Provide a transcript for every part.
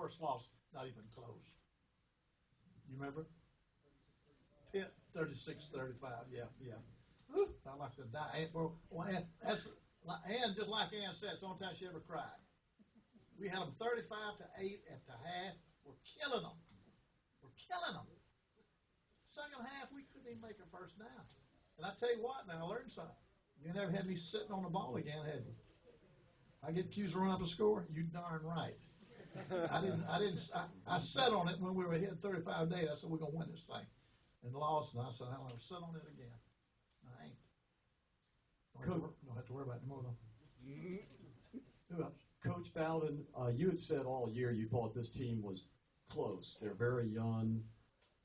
first loss, not even close. You remember? Pitt, 36-35. Yeah. Whew, I like to die. And just like Ann said, it's the only time she ever cried. We had them 35-8 at the half. We're killing them. Second half, we couldn't even make a first down. And I tell you what, now I learned something. You never had me sitting on the ball again, had you? I get accused of running up a score. You darn right. I sat on it when we were ahead 35-8. I said we're gonna win this thing, and lost. And I said I'll never sit on it again. I ain't. Don't have to worry about it anymore though. Who else? Coach Bowden, you had said all year you thought this team was close. They're very young.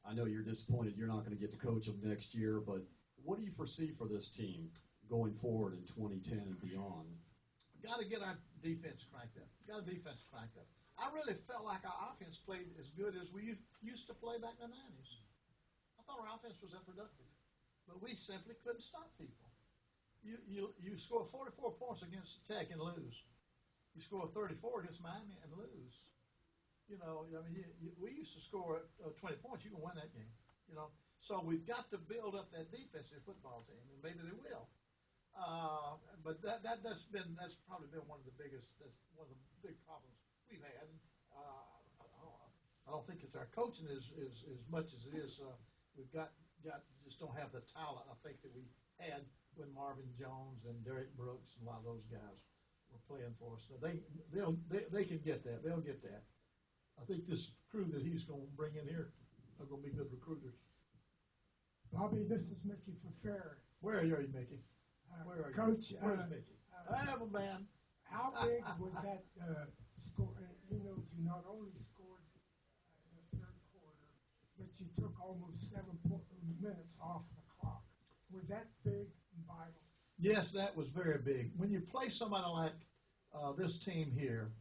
I know you're disappointed you're not going to get to coach them next year, but what do you foresee for this team going forward in 2010 and beyond? Got to get our defense cranked up. I really felt like our offense played as good as we used to play back in the 90s. I thought our offense was unproductive, but we simply couldn't stop people. You score 44 points against Tech and lose. You score 34 against Miami and lose. You know, I mean, we used to score 20 points. You can win that game. You know, so we've got to build up that defensive football team, and maybe they will. But that's probably been one of the big problems we've had. I don't think it's our coaching as much as it is we've got just don't have the talent I think that we had when Marvin Jones and Derek Brooks and a lot of those guys were playing for us. So they can get that. They'll get that. I think this crew that he's going to bring in here are going to be good recruiters. Bobby, this is Mickey for Fair. Where are you, Mickey? Where are Coach, you? Where's Mickey? I have a man. How big was that score? You not only scored in the third quarter, but you took almost 7 minutes off the clock. Was that big and vital? Yes, that was very big. When you play somebody like this team here,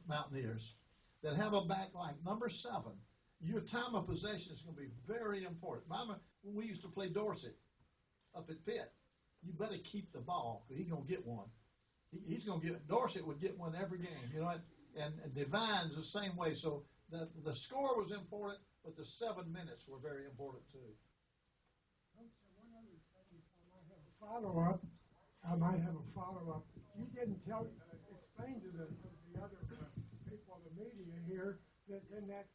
Mountaineers, that have a back like number 7, your time of possession is going to be very important. When we used to play Dorset up at Pitt, you better keep the ball because he's going to get one. He's going to get. Dorset would get one every game, you know, and Divine's the same way. So the score was important, but the 7 minutes were very important too. Coach, one other thing, I might have a follow-up. You didn't explain to the other people, the media here, that in that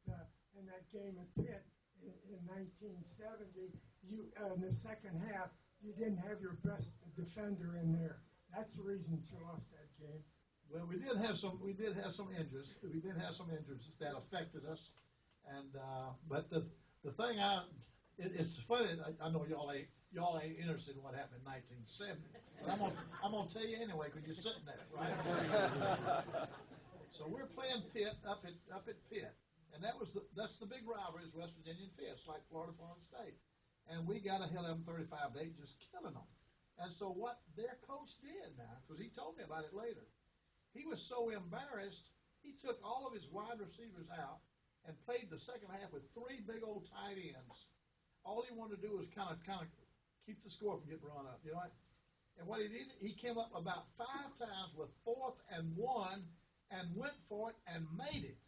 game at Pitt in 1970, you in the second half, you didn't have your best defender in there. That's the reason you lost that game. Well, we did have some injuries. That affected us, and but the thing it's funny. I know y'all ain't interested in what happened in 1970, but I'm gonna tell you anyway because you're sitting there, right? So we're playing Pitt up at Pitt, and that's the big rivalry is West Virginia and Pitt. It's like Florida State, and we got ahead of them 35-8, just killing them. And so what their coach did now, because he told me about it later, he was so embarrassed, he took all of his wide receivers out and played the second half with 3 big old tight ends. All he wanted to do was kind of keep the score from getting run up, you know. And what he did, he came up about 5 times with 4th and 1 and went for it and made it.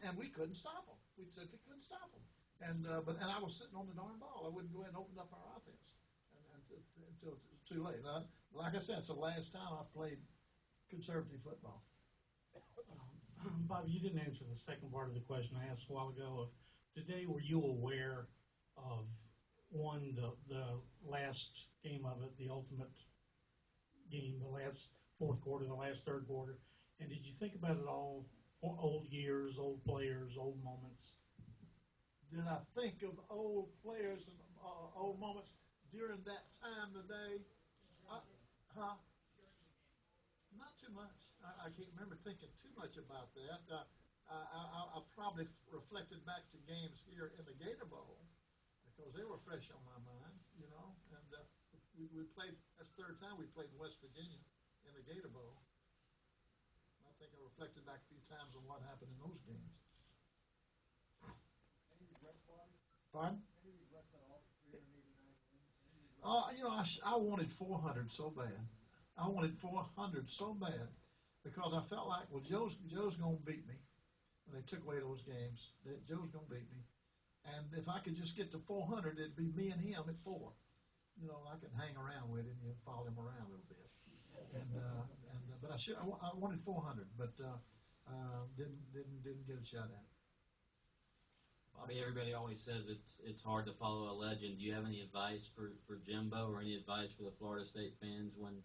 And we couldn't stop him. We simply couldn't stop him. And I was sitting on the darn ball. I wouldn't go ahead and open up our offense until it was too late. Now, like I said, it's the last time I've played conservative football. Bobby, you didn't answer the second part of the question I asked a while ago. Today, were you aware of the last game of it, the ultimate game, the last fourth quarter, the last third quarter, and did you think about it all for old years, old players, old moments? Did I think of old players and old moments during that time today? Not too much. I can't remember thinking too much about that. I probably reflected back to games here in the Gator Bowl because they were fresh on my mind, you know. And we played, that's the third time we played in West Virginia in the Gator Bowl. I think I reflected back a few times on what happened in those games. Any regrets, Bobby? Pardon? Any regrets at all? 389 wins? You know, I wanted 400 so bad. I wanted 400 so bad. because I felt like, well, Joe's going to beat me when they took away those games. That Joe's going to beat me. And if I could just get to 400, it'd be me and him at 4. You know, I could hang around with him and follow him around a little bit. But I wanted 400, but didn't get a shot at it. Bobby, everybody always says it's hard to follow a legend. Do you have any advice for Jimbo, or any advice for the Florida State fans when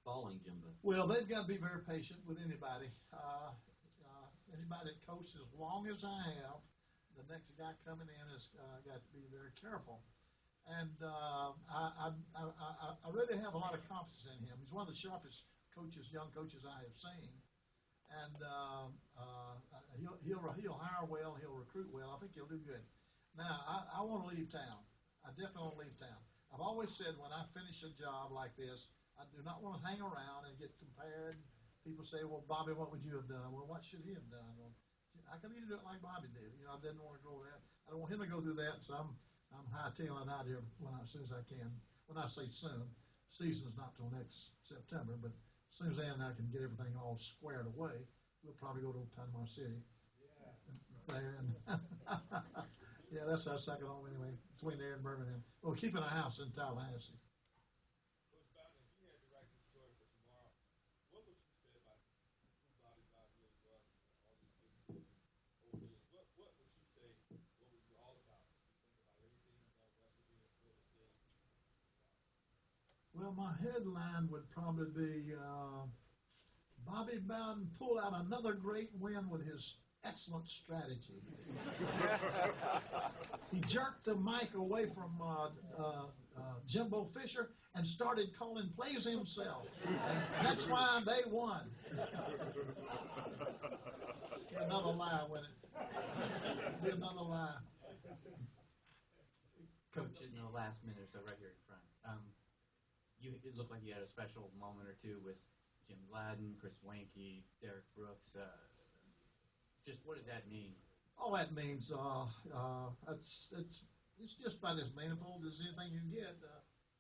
following Jimbo? Well, they've got to be very patient with anybody. Anybody that coaches as long as I have, the next guy coming in has got to be very careful. And I really have a lot of confidence in him. He's one of the sharpest young coaches I have seen. And he'll hire well, he'll recruit well. I think he'll do good. Now, I want to leave town. I definitely want to leave town. I've always said when I finish a job like this, I do not want to hang around and get compared. People say, well, Bobby, what would you have done? Well, what should he have done? Well, I could either do it like Bobby did. You know, I didn't want to go that. I don't want him to go through that, so I'm hightailing out here as soon as I can. When I say soon, season's not till next September, but as soon as then I can get everything all squared away, we'll probably go to Panama City. There and yeah, that's our second home anyway, between there and Birmingham. We're keeping a house in Tallahassee. Coach Bowden, if you had to write this story for tomorrow, what would you say about who Bobby Bowden really was all these years over the years? What would you say? What would be all about? If you think about everything about West Virginia, Florida State. Well, my headline would probably be Bobby Bowden pulled out another great win with his excellent strategy. He jerked the mic away from Jimbo Fisher and started calling plays himself. And that's why they won. Another lie with it. Be another lie. Coach, in the last minute or so, right here in front, it looked like you had a special moment or two with Jim Gladden, Chris Wanke, Derek Brooks. Just what did that mean? All that means it's just about as meaningful as anything you can get.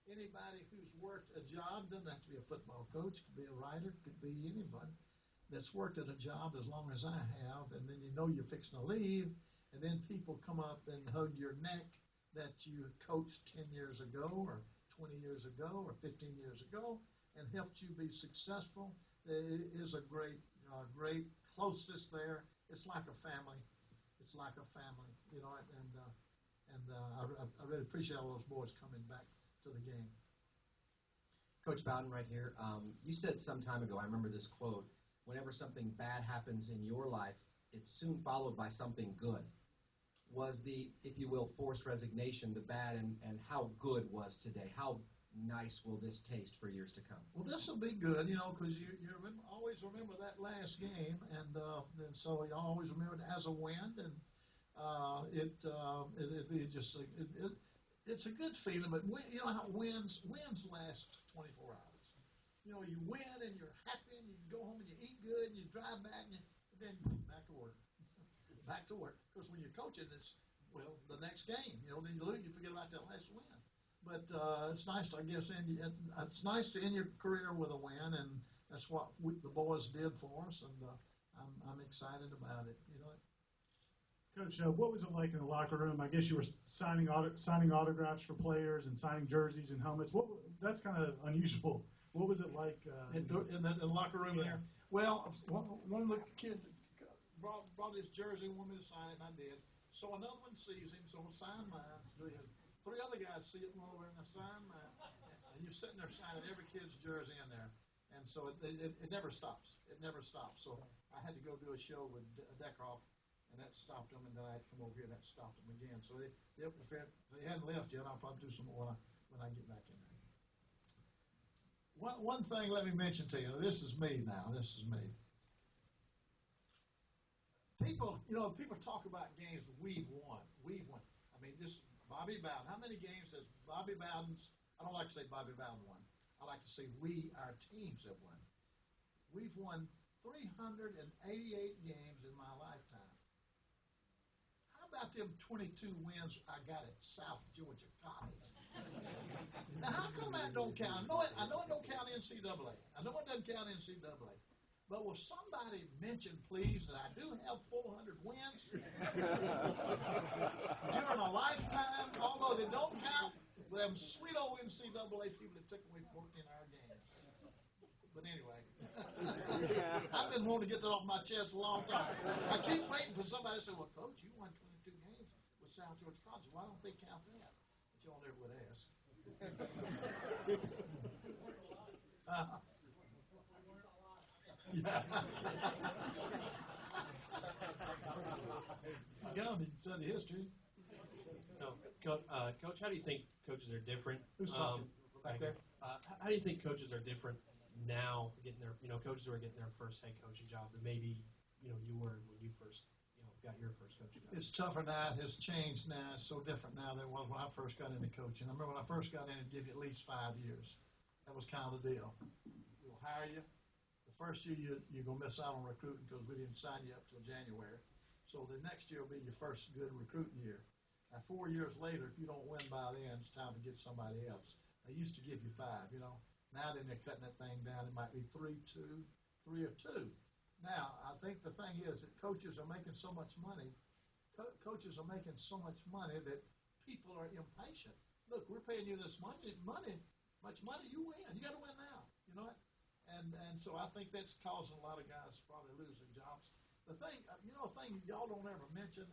Anybody who's worked a job, doesn't have to be a football coach, could be a writer, could be anybody that's worked at a job as long as I have, and then you know you're fixing to leave, and then people come up and hug your neck that you coached 10 years ago or 20 years ago or 15 years ago and helped you be successful. It is a great closeness there. It's like a family. It's like a family, you know, and I really appreciate all those boys coming back to the game. Coach Bowden, right here. You said some time ago, I remember this quote, whenever something bad happens in your life, it's soon followed by something good. Was the, if you will, forced resignation the bad, and how good was today? How nice will this taste for years to come? Well, this will be good, you know, because you always remember that last game, and so you always remember it as a win, and it'd be just it's a good feeling. But you know how wins last 24 hours. You know, you win and you're happy, and you go home and you eat good, and you drive back, and then back to work. Back to work. Because when you're coaching, it's the next game. You know, then you lose, you forget about that last win. But it's nice to, I guess, it's nice to end your career with a win, and that's what the boys did for us, and I'm excited about it. You know. Coach, what was it like in the locker room? I guess you were signing autographs for players and signing jerseys and helmets. That's kind of unusual. What was it like in the locker room there? Well, one of the kids brought his jersey and wanted me to sign it, and I did. So another one sees him, so I'll sign mine. Three other guys see it over and I sign mine. And you're sitting there signing every kid's jersey in there. And so it never stops. It never stops. So I had to go do a show with Deckhoff, and that stopped them. And then I had to come over here, and that stopped them again. So if they hadn't left yet, I'll probably do some more when I get back in there. One thing let me mention to you. This is me now. This is me. People talk about games we've won. I mean, this Bobby Bowden. How many games has Bobby Bowden's? I don't like to say Bobby Bowden won. I like to say our teams have won. We've won 388 games in my lifetime. How about them 22 wins I got at South Georgia College? Now, how come that don't count? I know it don't count NCAA. I know it doesn't count NCAA. But will somebody mention, please, that I do have 400 wins during a lifetime, although they don't count with them sweet old NCAA people that took away 14-hour games. But anyway, I've been wanting to get that off my chest a long time. I keep waiting for somebody to say, well, Coach, you won 22 games with South Georgia College. Why don't they count that? But y'all never would ask. Young, you can study history. No, Coach, how do you think coaches are different? Who's talking? Back there? How do you think coaches are different now, getting their, coaches who are getting their first head coaching job than maybe, you were when you first, got your first coaching job? It's tougher now. It has changed now. It's so different now than it was when I first got into coaching. I remember when I first got in, it'd give you at least 5 years. That was kind of the deal. We'll hire you. The first year, you're going to miss out on recruiting because we didn't sign you up till January. So the next year will be your first good recruiting year. Now, 4 years later, if you don't win by then, it's time to get somebody else. They used to give you 5, Now then they're cutting that thing down. It might be 3 or 2. Now, I think the thing is that coaches are making so much money. Coaches are making so much money that people are impatient. Look, we're paying you this much money, you win. You got to win now. You know what? And so I think that's causing a lot of guys to probably lose their jobs. The thing, thing y'all don't ever mention